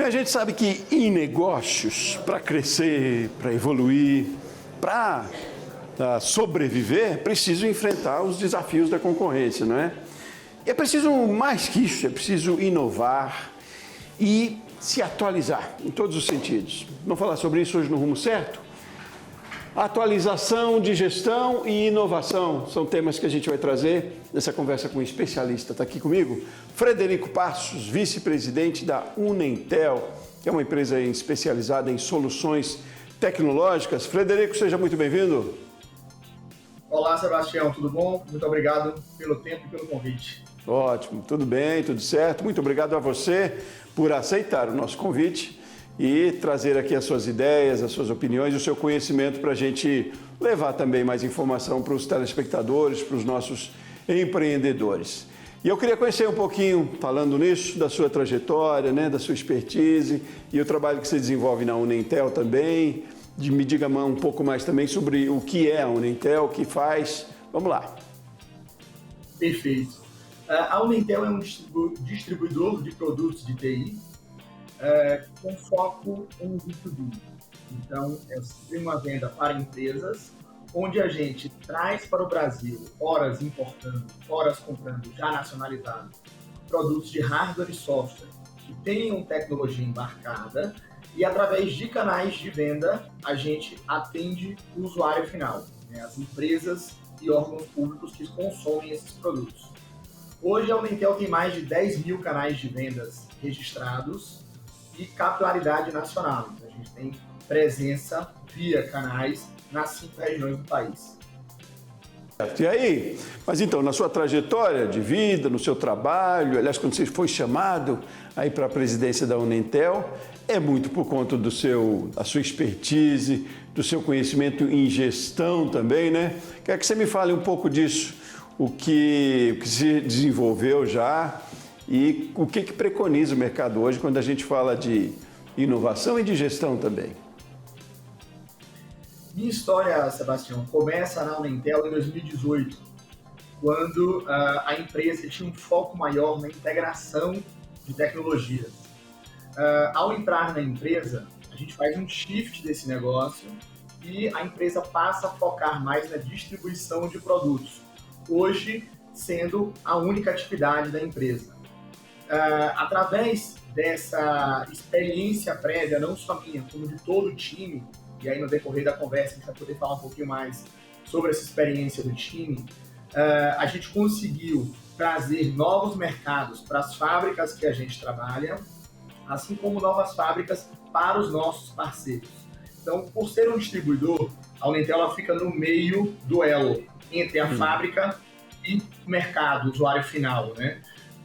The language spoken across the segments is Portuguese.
A gente sabe que em negócios, para crescer, para evoluir, para sobreviver, é preciso enfrentar os desafios da concorrência, não é? E é preciso mais que isso, é preciso inovar e se atualizar em todos os sentidos. Vamos falar sobre isso hoje no Rumo Certo? Atualização de gestão e inovação são temas que a gente vai trazer nessa conversa com um especialista. Está aqui comigo, Frederico Passos, vice-presidente da Unentel, que é uma empresa especializada em soluções tecnológicas. Frederico, seja muito bem-vindo. Olá, Sebastião, tudo bom? Muito obrigado pelo tempo e pelo convite. Ótimo, tudo bem, tudo certo. Muito obrigado a você por aceitar o nosso convite e trazer aqui as suas ideias, as suas opiniões, o seu conhecimento para a gente levar também mais informação para os telespectadores, para os nossos empreendedores. E eu queria conhecer um pouquinho, falando nisso, da sua trajetória, né, da sua expertise e o trabalho que você desenvolve na Unentel também. Me diga um pouco mais também sobre o que é a Unentel, o que faz. Vamos lá. Perfeito. A Unentel é um distribuidor de produtos de TI com foco em B2B. Então, é sempre uma venda para empresas, onde a gente traz para o Brasil, horas importando, horas comprando, já nacionalizado, produtos de hardware e software que tenham tecnologia embarcada e, através de canais de venda, a gente atende o usuário final, né, as empresas e órgãos públicos que consomem esses produtos. Hoje, a Unentel tem mais de 10 mil canais de vendas registrados e capilaridade nacional. Então, a gente tem presença via canais nas 5 regiões do país. E aí? Mas então, na sua trajetória de vida, no seu trabalho, aliás, quando você foi chamado aí para a presidência da Unentel, é muito por conta da sua expertise, do seu conhecimento em gestão também, né? Quero que você me fale um pouco disso, o que se desenvolveu já e o que preconiza o mercado hoje quando a gente fala de inovação e de gestão também. Minha história, Sebastião, começa na Unentel em 2018, quando a empresa tinha um foco maior na integração de tecnologias. Ao entrar na empresa, a gente faz um shift desse negócio e a empresa passa a focar mais na distribuição de produtos, hoje sendo a única atividade da empresa. Através dessa experiência prévia, não só minha, como de todo o time, e aí no decorrer da conversa a gente vai poder falar um pouquinho mais sobre essa experiência do time, a gente conseguiu trazer novos mercados para as fábricas que a gente trabalha, assim como novas fábricas para os nossos parceiros. Então, por ser um distribuidor, a Unentel ela fica no meio do elo entre a fábrica e o mercado, o usuário final, né?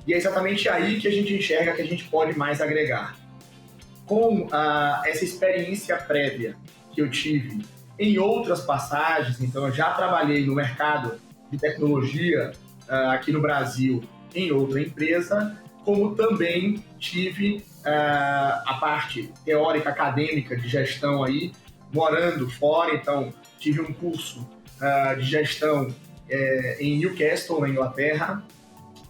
E é exatamente aí que a gente enxerga que a gente pode mais agregar. Com essa experiência prévia que eu tive em outras passagens, então eu já trabalhei no mercado de tecnologia aqui no Brasil em outra empresa, como também tive a parte teórica acadêmica de gestão aí, morando fora, então tive um curso de gestão em Newcastle, na Inglaterra,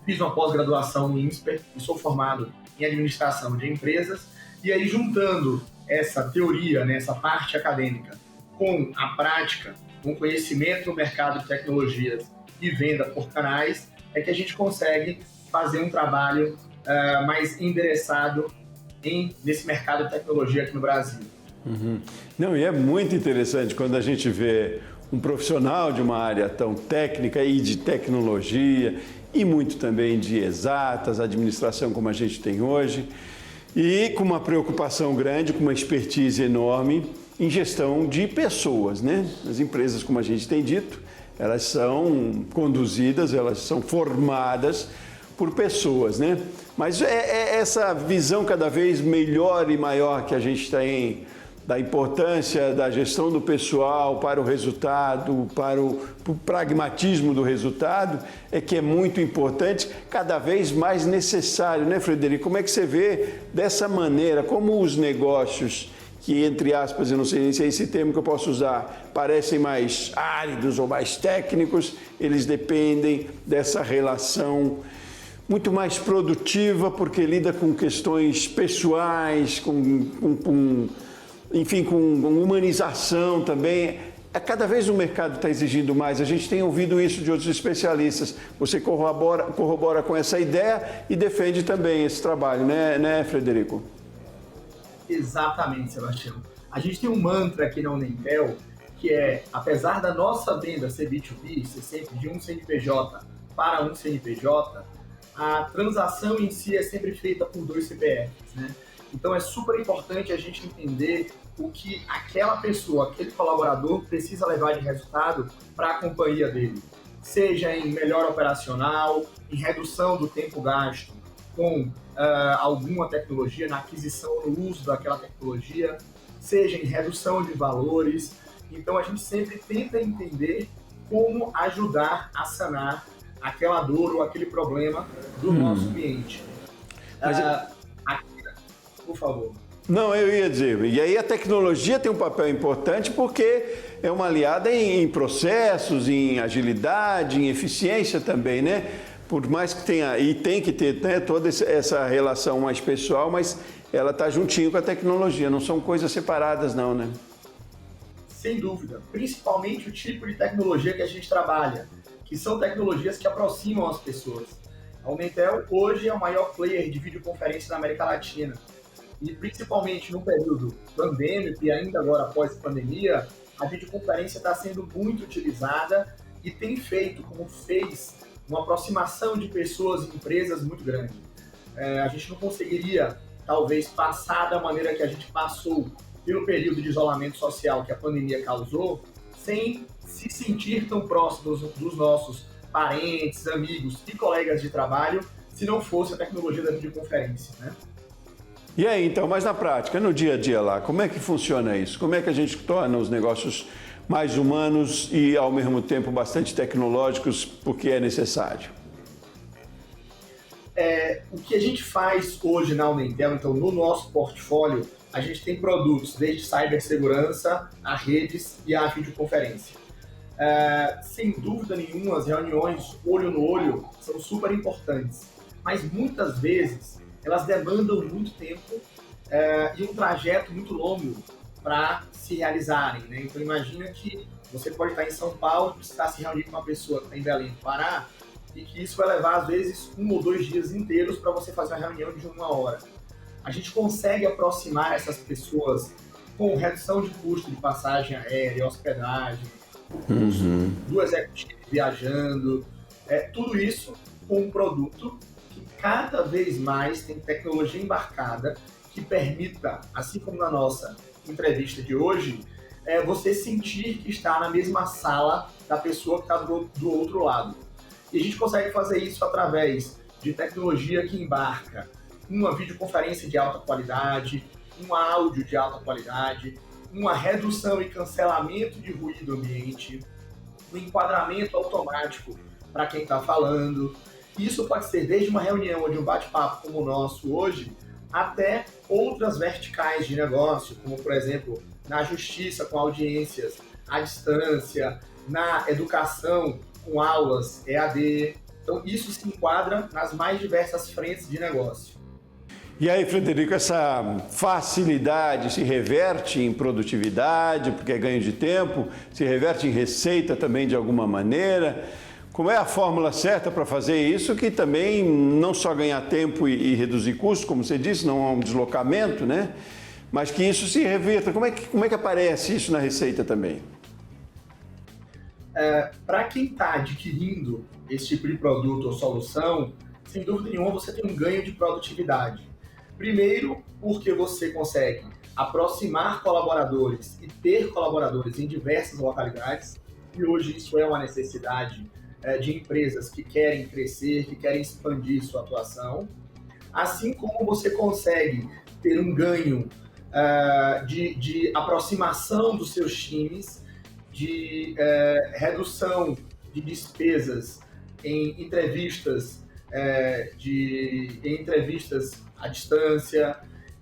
fiz uma pós-graduação no INSPER e sou formado em administração de empresas, e aí juntando essa teoria, né, essa parte acadêmica, com a prática, com conhecimento no mercado de tecnologias e venda por canais, é que a gente consegue fazer um trabalho mais endereçado nesse mercado de tecnologia aqui no Brasil. Não, e é muito interessante quando a gente vê um profissional de uma área tão técnica e de tecnologia e muito também de exatas, administração como a gente tem hoje, e com uma preocupação grande, com uma expertise enorme em gestão de pessoas, né? As empresas, como a gente tem dito, elas são conduzidas, elas são formadas por pessoas, né? Mas é essa visão cada vez melhor e maior que a gente tem da importância da gestão do pessoal para o resultado, para o pragmatismo do resultado, é que é muito importante, cada vez mais necessário, né, Frederico? Como é que você vê dessa maneira, como os negócios que, entre aspas, eu não sei se é esse termo que eu posso usar, parecem mais áridos ou mais técnicos, eles dependem dessa relação muito mais produtiva porque lida com questões pessoais, enfim, com humanização também. Cada vez o mercado está exigindo mais, a gente tem ouvido isso de outros especialistas. Você corrobora com essa ideia e defende também esse trabalho, né, Frederico? Exatamente, Sebastião. A gente tem um mantra aqui na Unintel, que é, apesar da nossa venda ser B2B, ser sempre de um CNPJ para um CNPJ, a transação em si é sempre feita por 2 CPFs, né? Então é super importante a gente entender o que aquela pessoa, aquele colaborador precisa levar de resultado para a companhia dele. Seja em melhor operacional, em redução do tempo gasto com alguma tecnologia, na aquisição, no uso daquela tecnologia, seja em redução de valores. Então a gente sempre tenta entender como ajudar a sanar aquela dor ou aquele problema do nosso cliente. Por favor. Não, eu ia dizer, e aí a tecnologia tem um papel importante porque é uma aliada em processos, em agilidade, em eficiência também, né? Por mais que tenha, e tem que ter, né, toda essa relação mais pessoal, mas ela está juntinho com a tecnologia, não são coisas separadas não, né? Sem dúvida, principalmente o tipo de tecnologia que a gente trabalha, que são tecnologias que aproximam as pessoas. A Unintel hoje é o maior player de videoconferência da América Latina. E principalmente no período pandêmico e ainda agora após a pandemia, a videoconferência está sendo muito utilizada e tem feito, como fez, uma aproximação de pessoas e empresas muito grande. A gente não conseguiria, talvez, passar da maneira que a gente passou pelo período de isolamento social que a pandemia causou, sem se sentir tão próximos dos nossos parentes, amigos e colegas de trabalho, se não fosse a tecnologia da videoconferência, né? E aí, então, mas na prática, no dia a dia lá, como é que funciona isso? Como é que a gente torna os negócios mais humanos e, ao mesmo tempo, bastante tecnológicos, porque é necessário? O que a gente faz hoje na Unintel, então, no nosso portfólio, a gente tem produtos desde cibersegurança, a redes e a videoconferência. Sem dúvida nenhuma, as reuniões olho no olho são super importantes, mas muitas vezes elas demandam muito tempo e um trajeto muito longo para se realizarem, né? Então imagina que você pode estar em São Paulo, precisar se reunir com uma pessoa que está em Belém do Pará, e que isso vai levar às vezes 1 ou 2 dias inteiros para você fazer uma reunião de 1 hora. A gente consegue aproximar essas pessoas com redução de custo de passagem aérea, hospedagem, custo do executivo viajando, tudo isso com um produto que cada vez mais tem tecnologia embarcada que permita, assim como na nossa entrevista de hoje, você sentir que está na mesma sala da pessoa que está do outro lado. E a gente consegue fazer isso através de tecnologia que embarca uma videoconferência de alta qualidade, um áudio de alta qualidade, uma redução e cancelamento de ruído ambiente, um enquadramento automático para quem está falando. Isso pode ser desde uma reunião ou de um bate-papo como o nosso hoje, até outras verticais de negócio, como, por exemplo, na justiça com audiências à distância, na educação com aulas EAD. Então, isso se enquadra nas mais diversas frentes de negócio. E aí, Frederico, essa facilidade se reverte em produtividade, porque é ganho de tempo, se reverte em receita também de alguma maneira. Como é a fórmula certa para fazer isso, que também não só ganhar tempo e reduzir custos, como você disse, não há um deslocamento, né? Mas que isso se reverta. Como é que aparece isso na receita também? Para quem está adquirindo esse tipo de produto ou solução, sem dúvida nenhuma você tem um ganho de produtividade. Primeiro, porque você consegue aproximar colaboradores e ter colaboradores em diversas localidades, e hoje isso é uma necessidade de empresas que querem crescer, que querem expandir sua atuação, assim como você consegue ter um ganho de aproximação dos seus times, de redução de despesas em entrevistas à distância,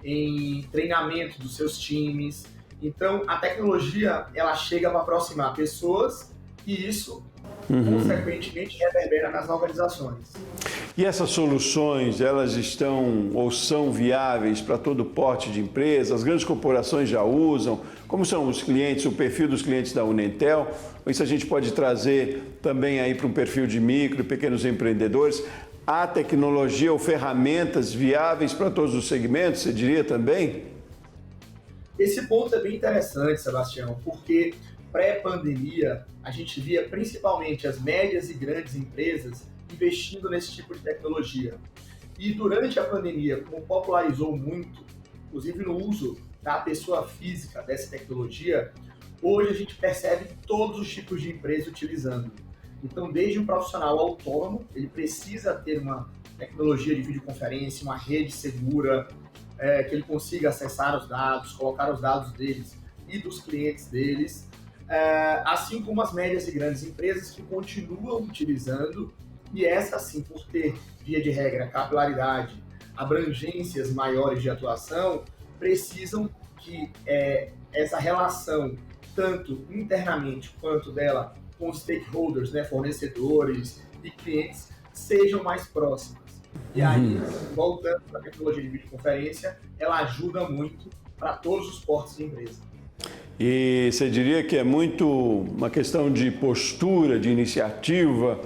em treinamento dos seus times. Então, a tecnologia ela chega para aproximar pessoas e isso, consequentemente, reverbera nas organizações. E essas soluções, elas estão ou são viáveis para todo porte de empresa? As grandes corporações já usam? Como são os clientes, o perfil dos clientes da Unentel? Ou isso a gente pode trazer também aí para um perfil de micro e pequenos empreendedores? Há tecnologia ou ferramentas viáveis para todos os segmentos, você diria também? Esse ponto é bem interessante, Sebastião, porque pré-pandemia a gente via principalmente as médias e grandes empresas investindo nesse tipo de tecnologia. E durante a pandemia, como popularizou muito, inclusive no uso da pessoa física dessa tecnologia, hoje a gente percebe todos os tipos de empresas utilizando. Então, desde um profissional autônomo, ele precisa ter uma tecnologia de videoconferência, uma rede segura, que ele consiga acessar os dados, colocar os dados deles e dos clientes deles, assim como as médias e grandes empresas que continuam utilizando, e essa sim, por ter, via de regra, capilaridade, abrangências maiores de atuação, precisam que essa relação, tanto internamente quanto dela com os stakeholders, né, fornecedores e clientes, sejam mais próximas. E aí, voltando para a tecnologia de videoconferência, ela ajuda muito para todos os portos de empresa. E você diria que é muito uma questão de postura, de iniciativa,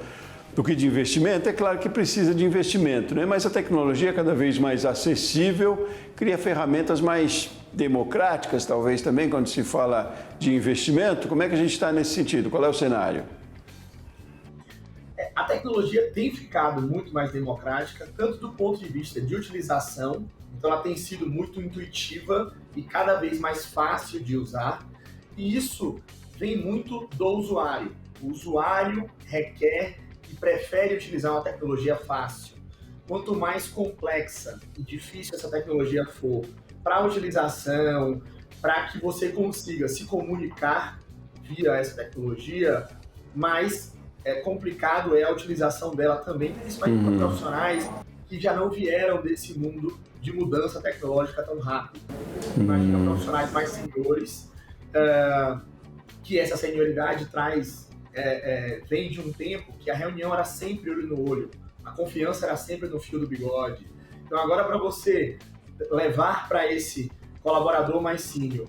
do que de investimento? É claro que precisa de investimento, né? Mas a tecnologia é cada vez mais acessível, cria ferramentas mais democráticas, talvez também, quando se fala de investimento. Como é que a gente está nesse sentido? Qual é o cenário? A tecnologia tem ficado muito mais democrática, tanto do ponto de vista de utilização, então ela tem sido muito intuitiva e cada vez mais fácil de usar, e isso vem muito do usuário. O usuário requer e prefere utilizar uma tecnologia fácil. Quanto mais complexa e difícil essa tecnologia for para a utilização, para que você consiga se comunicar via essa tecnologia, mais complicado é a utilização dela também, principalmente para profissionais que já não vieram desse mundo de mudança tecnológica tão rápido. Imagina profissionais mais seniores, que essa senioridade vem de um tempo que a reunião era sempre olho no olho, a confiança era sempre no fio do bigode. Então agora, para você levar para esse colaborador mais sênior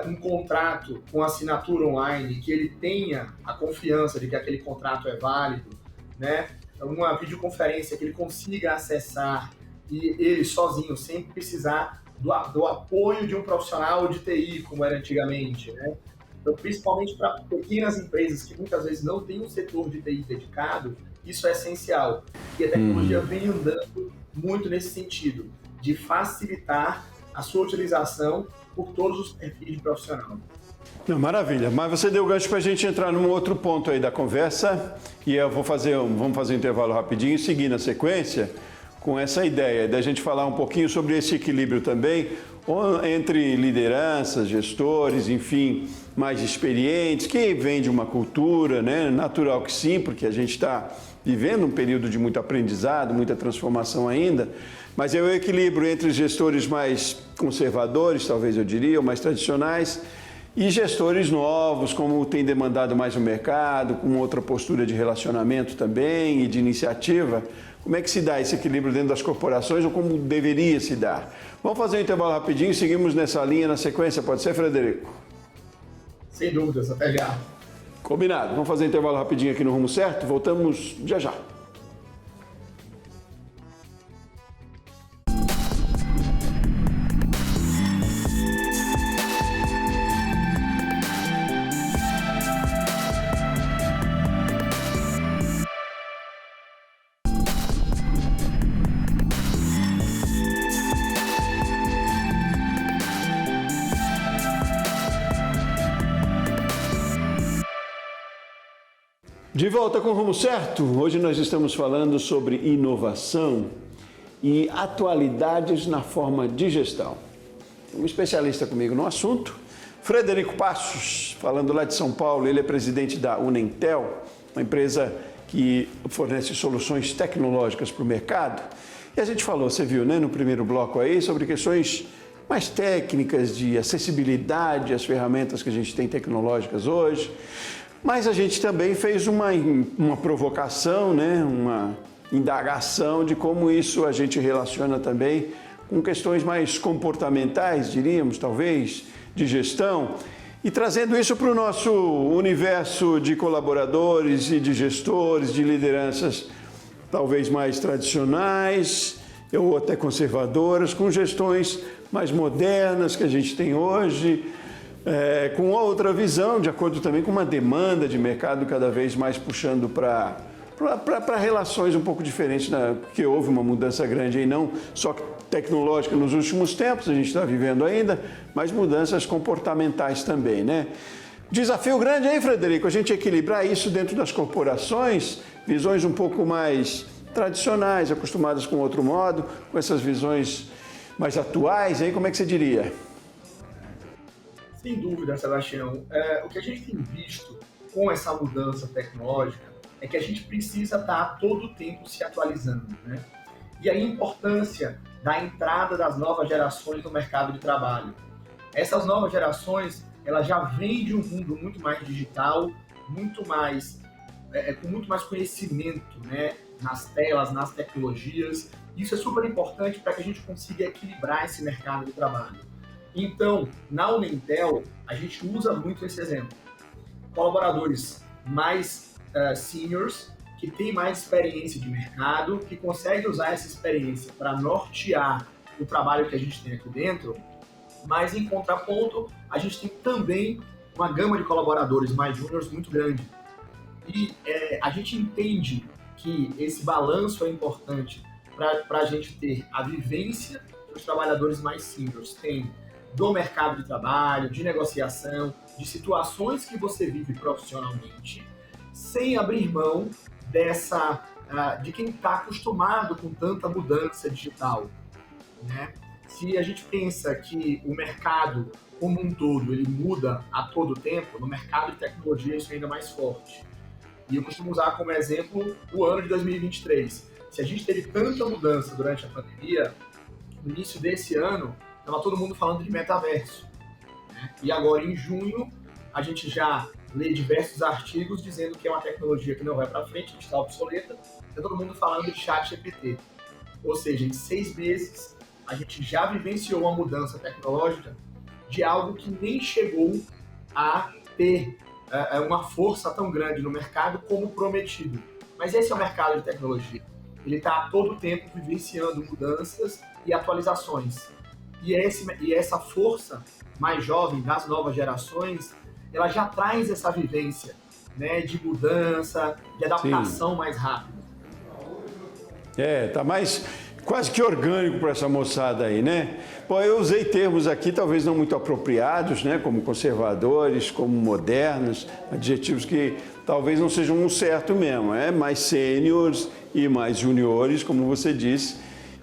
um contrato com assinatura online, que ele tenha a confiança de que aquele contrato é válido, né? Uma videoconferência que ele consiga acessar e ele sozinho, sem precisar do apoio de um profissional de TI, como era antigamente, né? Então, principalmente para pequenas empresas que muitas vezes não têm um setor de TI dedicado, isso é essencial. E a tecnologia vem andando muito nesse sentido, de facilitar a sua utilização por todos os perfis de profissional. Não, maravilha, mas você deu gancho para a gente entrar num outro ponto aí da conversa e vamos fazer um intervalo rapidinho e seguir na sequência com essa ideia da gente falar um pouquinho sobre esse equilíbrio também entre lideranças, gestores, enfim, mais experientes, que vem de uma cultura, né? Natural que sim, porque a gente está vivendo um período de muito aprendizado, muita transformação ainda, mas é o equilíbrio entre gestores mais conservadores, talvez eu diria, ou mais tradicionais, e gestores novos, como tem demandado mais o mercado, com outra postura de relacionamento também e de iniciativa. Como é que se dá esse equilíbrio dentro das corporações ou como deveria se dar? Vamos fazer um intervalo rapidinho e seguimos nessa linha na sequência, pode ser, Frederico? Sem dúvidas, até já. Combinado. Vamos fazer um intervalo rapidinho aqui no Rumo Certo, voltamos já já. De volta com o Rumo Certo, hoje nós estamos falando sobre inovação e atualidades na forma de gestão. Um especialista comigo no assunto, Frederico Passos, falando lá de São Paulo, ele é presidente da Unentel, uma empresa que fornece soluções tecnológicas para o mercado. E a gente falou, você viu, né, no primeiro bloco aí, sobre questões mais técnicas de acessibilidade às ferramentas que a gente tem tecnológicas hoje. Mas a gente também fez uma provocação, né? indagação de como isso a gente relaciona também com questões mais comportamentais, diríamos, talvez, de gestão, e trazendo isso para o nosso universo de colaboradores e de gestores, de lideranças talvez mais tradicionais ou até conservadoras, com gestões mais modernas que a gente tem hoje, com outra visão, de acordo também com uma demanda de mercado cada vez mais puxando para relações um pouco diferentes, né? Porque houve uma mudança grande aí, não só tecnológica nos últimos tempos, a gente está vivendo ainda, mas mudanças comportamentais também, né? Desafio grande aí, Frederico, a gente equilibrar isso dentro das corporações, visões um pouco mais tradicionais, acostumadas com outro modo, com essas visões mais atuais, aí como é que você diria? Sem dúvida, Sebastião. O que a gente tem visto com essa mudança tecnológica é que a gente precisa estar a todo tempo se atualizando, né? E a importância da entrada das novas gerações no mercado de trabalho. Essas novas gerações, elas já vêm de um mundo muito mais digital, muito mais, com muito mais conhecimento, né? Nas telas, nas tecnologias. Isso é super importante para que a gente consiga equilibrar esse mercado de trabalho. Então, na Unintel, a gente usa muito esse exemplo. Colaboradores mais seniors, que têm mais experiência de mercado, que conseguem usar essa experiência para nortear o trabalho que a gente tem aqui dentro, mas em contraponto, a gente tem também uma gama de colaboradores mais júniores muito grande. E a gente entende que esse balanço é importante para a gente ter a vivência que os trabalhadores mais seniors têm do mercado de trabalho, de negociação, de situações que você vive profissionalmente, sem abrir mão de quem está acostumado com tanta mudança digital, né? Se a gente pensa que o mercado como um todo ele muda a todo tempo, no mercado de tecnologia isso é ainda mais forte. E eu costumo usar como exemplo o ano de 2023. Se a gente teve tanta mudança durante a pandemia, no início desse ano estava todo mundo falando de metaverso, né? E agora, em junho, a gente já lê diversos artigos dizendo que é uma tecnologia que não vai para frente, que está obsoleta. Está todo mundo falando de ChatGPT. Ou seja, em 6 meses, a gente já vivenciou uma mudança tecnológica de algo que nem chegou a ter uma força tão grande no mercado como prometido. Mas esse é o mercado de tecnologia. Ele está a todo tempo vivenciando mudanças e atualizações. E essa força mais jovem das novas gerações, ela já traz essa vivência, né, de mudança, de adaptação mais rápida. Tá mais quase que orgânico para essa moçada aí, né? Bom, eu usei termos aqui talvez não muito apropriados, né, como conservadores, como modernos, adjetivos que talvez não sejam um certo mesmo, mais sêniores e mais juniores, como você disse,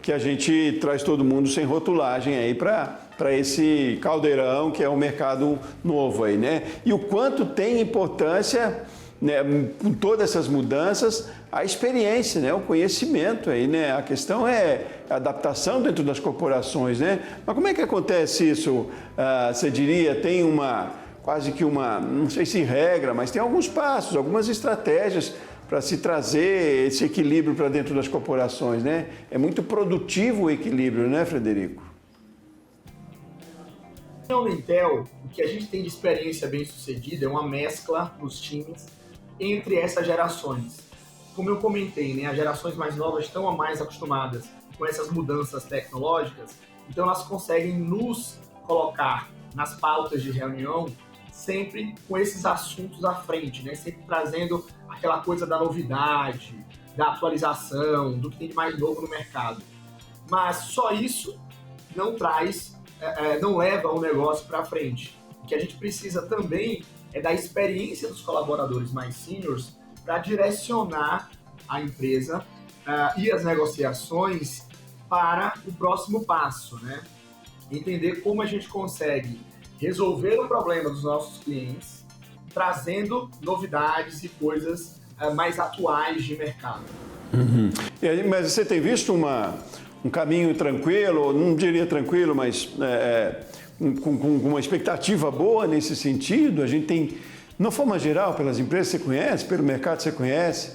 que a gente traz todo mundo sem rotulagem aí para esse caldeirão que é o mercado novo aí, né? E o quanto tem importância, né, com todas essas mudanças, a experiência, né, o conhecimento aí, né? A questão é a adaptação dentro das corporações, né? Mas como é que acontece isso? Você diria, tem quase que uma, não sei se regra, mas tem alguns passos, algumas estratégias para se trazer esse equilíbrio para dentro das corporações, né? É muito produtivo o equilíbrio, né, Frederico? Na Unintel, o que a gente tem de experiência bem-sucedida é uma mescla nos times entre essas gerações. Como eu comentei, né, as gerações mais novas estão mais acostumadas com essas mudanças tecnológicas, então elas conseguem nos colocar nas pautas de reunião sempre com esses assuntos à frente, né? Sempre trazendo aquela coisa da novidade, da atualização, do que tem de mais novo no mercado. Mas só isso não leva o negócio para frente. O que a gente precisa também é da experiência dos colaboradores mais seniors para direcionar a empresa e as negociações para o próximo passo, né? Entender como a gente consegue resolver o problema dos nossos clientes, trazendo novidades e coisas mais atuais de mercado. Uhum. Mas você tem visto um caminho tranquilo, não diria tranquilo, mas com uma expectativa boa nesse sentido? A gente tem, de uma forma geral, pelas empresas que você conhece, pelo mercado que você conhece,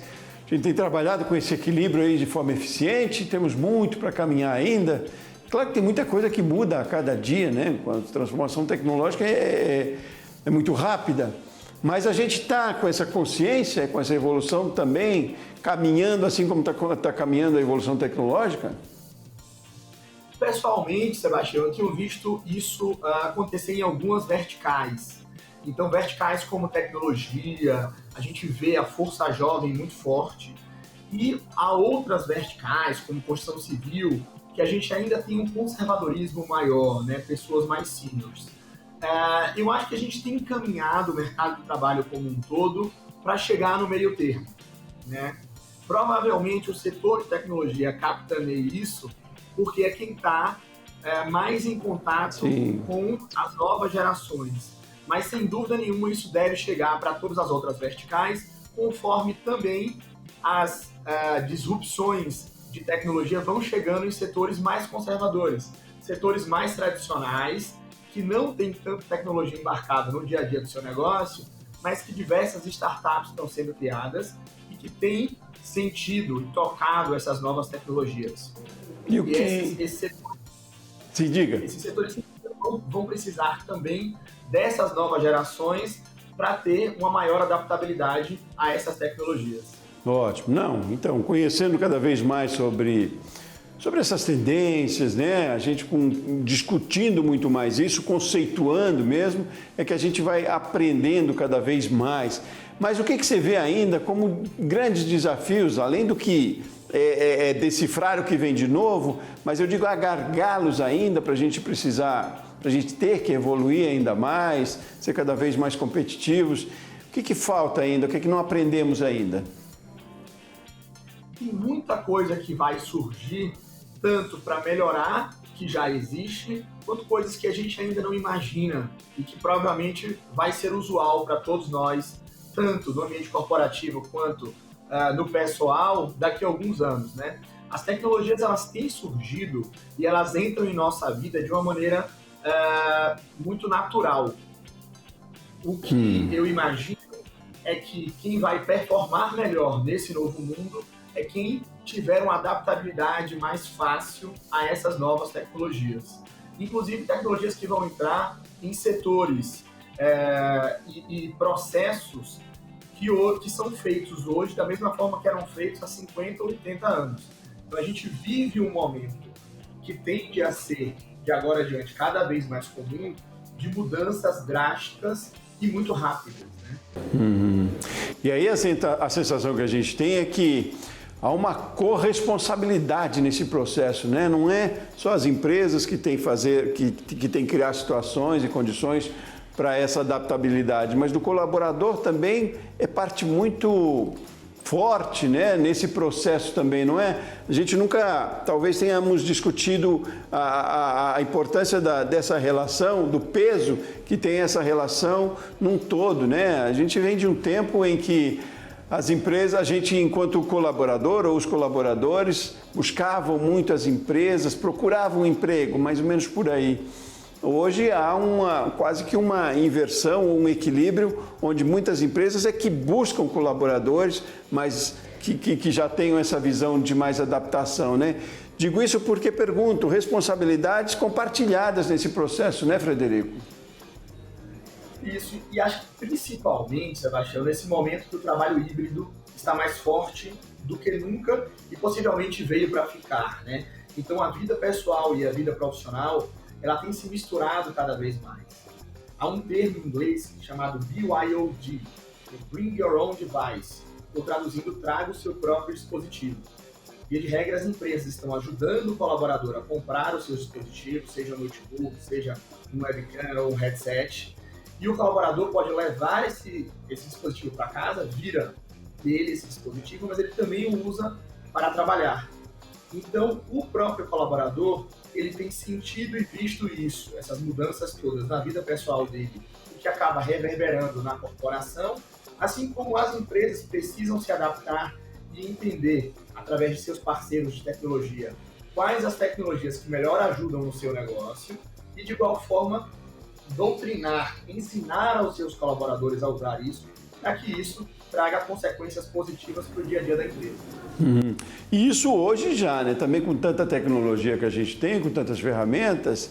A gente tem trabalhado com esse equilíbrio aí de forma eficiente, temos muito para caminhar ainda. Claro que tem muita coisa que muda a cada dia, né? A transformação tecnológica é muito rápida, mas a gente está com essa consciência, com essa evolução também, caminhando assim como está caminhando a evolução tecnológica? Pessoalmente, Sebastião, eu tenho visto isso acontecer em algumas verticais. Então, verticais como tecnologia, a gente vê a força jovem muito forte. E há outras verticais, como construção civil, que a gente ainda tem um conservadorismo maior, né? Pessoas mais seniors. Eu acho que a gente tem encaminhado o mercado de trabalho como um todo para chegar no meio termo, né? Provavelmente o setor de tecnologia capitaneia isso porque é quem está mais em contato com as novas gerações. Mas, sem dúvida nenhuma, isso deve chegar para todas as outras verticais, conforme também as disrupções de tecnologia vão chegando em setores mais conservadores, setores mais tradicionais, que não têm tanta tecnologia embarcada no dia a dia do seu negócio, mas que diversas startups estão sendo criadas e que têm sentido e tocado essas novas tecnologias. E o que... Esses setores vão precisar também dessas novas gerações para ter uma maior adaptabilidade a essas tecnologias. Ótimo. Não, então, conhecendo cada vez mais sobre essas tendências, né? A gente discutindo muito mais isso, conceituando mesmo, é que a gente vai aprendendo cada vez mais. Mas o que você vê ainda como grandes desafios, além do que decifrar o que vem de novo, mas eu digo há gargalos ainda para a gente ter que evoluir ainda mais, ser cada vez mais competitivos. O que falta ainda? O que não aprendemos ainda? Tem muita coisa que vai surgir, tanto para melhorar, que já existe, quanto coisas que a gente ainda não imagina e que provavelmente vai ser usual para todos nós, tanto no ambiente corporativo quanto no pessoal, daqui a alguns anos, né? As tecnologias, elas têm surgido e elas entram em nossa vida de uma maneira muito natural. O que eu imagino é que quem vai performar melhor nesse novo mundo é quem tiver uma adaptabilidade mais fácil a essas novas tecnologias. Inclusive tecnologias que vão entrar em setores e processos que são feitos hoje da mesma forma que eram feitos há 50 ou 80 anos. Então a gente vive um momento que tende a ser, de agora adiante, cada vez mais comum, de mudanças drásticas e muito rápidas, né? E aí a sensação que a gente tem é que há uma corresponsabilidade nesse processo, né? Não é só as empresas que têm que criar situações e condições para essa adaptabilidade, mas do colaborador também é parte muito forte, né, nesse processo também, não é? A gente nunca, talvez tenhamos discutido a importância dessa relação, do peso que tem essa relação num todo, né? A gente vem de um tempo em que as empresas, a gente enquanto colaborador ou os colaboradores buscavam muito as empresas, procuravam um emprego, mais ou menos por aí. Hoje há quase que uma inversão, um equilíbrio, onde muitas empresas é que buscam colaboradores, mas que já tenham essa visão de mais adaptação, né? Digo isso porque pergunto, responsabilidades compartilhadas nesse processo, né, Frederico? Isso, e acho que principalmente, Sebastião, nesse momento que o trabalho híbrido está mais forte do que nunca e possivelmente veio para ficar, né? Então a vida pessoal e a vida profissional, ela tem se misturado cada vez mais. Há um termo em inglês chamado BYOD, Bring Your Own Device, ou traduzindo, traga o seu próprio dispositivo. Via de regra, as empresas estão ajudando o colaborador a comprar os seus dispositivos, seja um notebook, seja um webcam ou um headset, e o colaborador pode levar esse dispositivo para casa, vira dele esse dispositivo, mas ele também o usa para trabalhar. Então, o próprio colaborador, ele tem sentido e visto isso, essas mudanças todas na vida pessoal dele, o que acaba reverberando na corporação, assim como as empresas precisam se adaptar e entender, através de seus parceiros de tecnologia, quais as tecnologias que melhor ajudam no seu negócio e, de igual forma, doutrinar, ensinar aos seus colaboradores a usar isso para que isso traga consequências positivas para o dia a dia da empresa. E isso hoje já, né? Também com tanta tecnologia que a gente tem, com tantas ferramentas,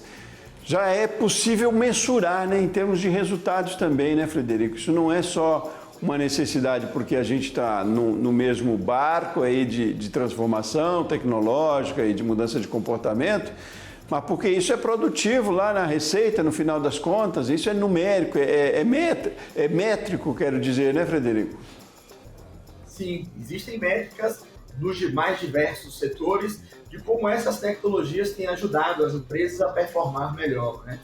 já é possível mensurar, né? Em termos de resultados também, né, Frederico? Isso não é só uma necessidade porque a gente está no mesmo barco aí de transformação tecnológica e de mudança de comportamento, mas porque isso é produtivo lá na receita, no final das contas, isso é numérico, é métrico, quero dizer, né, Frederico? Sim, existem métricas dos mais diversos setores de como essas tecnologias têm ajudado as empresas a performar melhor, né?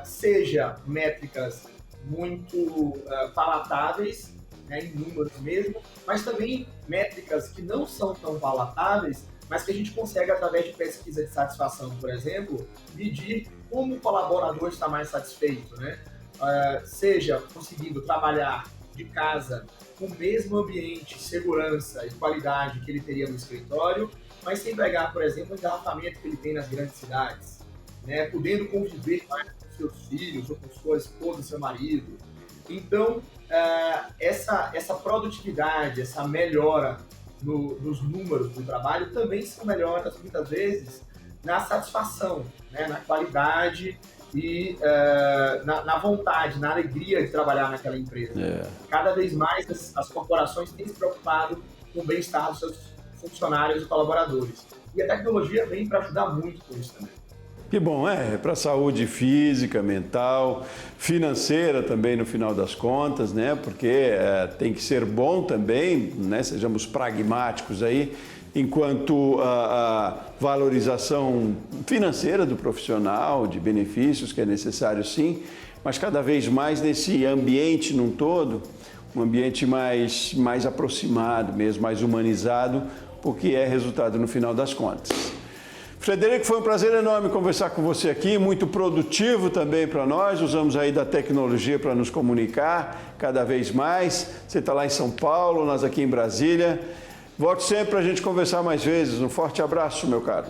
Seja métricas muito palatáveis, né, em números mesmo, mas também métricas que não são tão palatáveis, mas que a gente consegue, através de pesquisa de satisfação, por exemplo, medir como o colaborador está mais satisfeito, né? Seja conseguindo trabalhar de casa com o mesmo ambiente, segurança e qualidade que ele teria no escritório, mas sem pegar, por exemplo, o engarrafamento que ele tem nas grandes cidades, né? Podendo conviver mais com seus filhos, ou com sua esposa, seu marido. Então, essa produtividade, essa melhora nos números do trabalho também são melhoras, muitas vezes, na satisfação, né? Na qualidade e na vontade, na alegria de trabalhar naquela empresa. Cada vez mais as corporações têm se preocupado com o bem-estar dos seus funcionários e colaboradores. E a tecnologia vem para ajudar muito com isso também. Que bom, para a saúde física, mental, financeira também no final das contas, né? Porque tem que ser bom também, né? Sejamos pragmáticos aí, enquanto a valorização financeira do profissional, de benefícios que é necessário sim, mas cada vez mais nesse ambiente num todo, um ambiente mais aproximado mesmo, mais humanizado, porque é resultado no final das contas. Frederico, foi um prazer enorme conversar com você aqui, muito produtivo também para nós, usamos aí da tecnologia para nos comunicar cada vez mais. Você está lá em São Paulo, nós aqui em Brasília. Volte sempre para a gente conversar mais vezes. Um forte abraço, meu caro.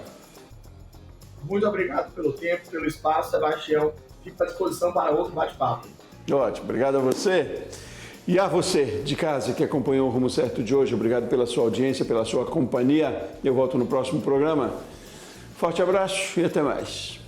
Muito obrigado pelo tempo, pelo espaço, Sebastião. Fico à disposição para outro bate-papo. Ótimo, obrigado a você. E a você de casa que acompanhou o Rumo Certo de hoje, obrigado pela sua audiência, pela sua companhia. Eu volto no próximo programa. Forte abraço e até mais.